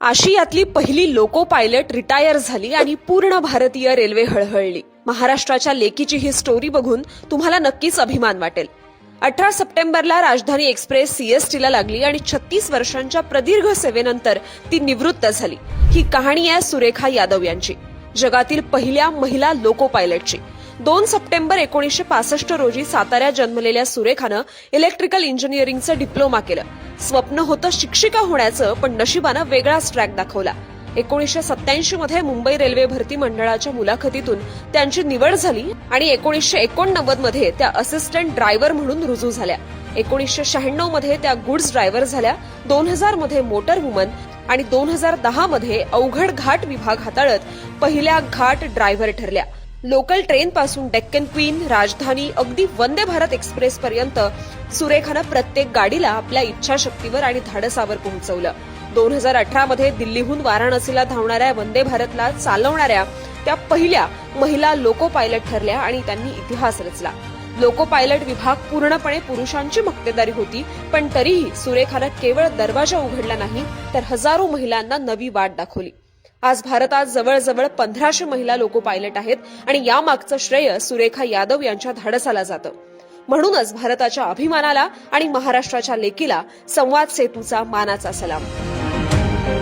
आशियातली पहिली loco pilot retire झाली आणि पूर्ण भारतीय रेल्वे हळहळली। महाराष्ट्राच्या लेकीची ही स्टोरी बघून तुम्हाला नक्कीच अभिमान वाटेल। 18 सप्टेंबरला राजधानी एक्सप्रेस सीएसटीला लागली आणि 36 वर्षांच्या प्रदीर्घ सेवेनंतर ती निवृत्त झाली। ही कहाणी आहे सुरेखा यादव यांची, जगातील पहिल्या महिला लोको पायलटची। 2 सप्टेंबर 1965 रोजी साताऱ्यात जन्मलेल्या सुरेखानं इलेक्ट्रिकल इंजिनिअरिंगचं डिप्लोमा केलं। स्वप्न होतं शिक्षिका होण्याचं, पण नशिबानं वेगळाच ट्रॅक दाखवला। 1987 मध्ये मुंबई रेल्वे भरती मंडळाच्या मुलाखतीतून त्यांची निवड झाली आणि 1989 मध्ये त्या असिस्टंट ड्रायव्हर म्हणून रुजू झाल्या। 1996 मध्ये त्या गुड्स ड्रायव्हर झाल्या। 2000 मध्ये मोटर वुमन आणि 2010 मध्ये अवघड घाट विभाग हाताळत पहिल्या घाट ड्रायव्हर ठरल्या। लोकल ट्रेन पासून डेक्कन क्वीन, राजधानी, अगदी वंदे भारत एक्सप्रेस पर्यंत सुरेखानं प्रत्येक गाडीला आपल्या इच्छाशक्तीवर आणि धाडसावर पोहोचवलं। 2018 मध्ये दिल्लीहून वाराणसीला धावणाऱ्या वंदे भारतला चालवणाऱ्या त्या पहिल्या महिला लोको पायलट ठरल्या आणि त्यांनी इतिहास रचला। लोको पायलट विभाग पूर्णपणे पुरुषांची मक्तेदारी होती, पण तरीही सुरेखानं केवळ दरवाजा उघडला नाही, तर हजारो महिलांना नवी वाट दाखवली। आज भारतात जवळजवळ 1500 महिला लोको पायलट आहेत आणि यामागचं श्रेय सुरेखा यादव यांच्या धाडसाला जातं। म्हणूनच भारताच्या अभिमानाला आणि महाराष्ट्राच्या लेकीला संवाद सेतूचा मानाचा सलाम।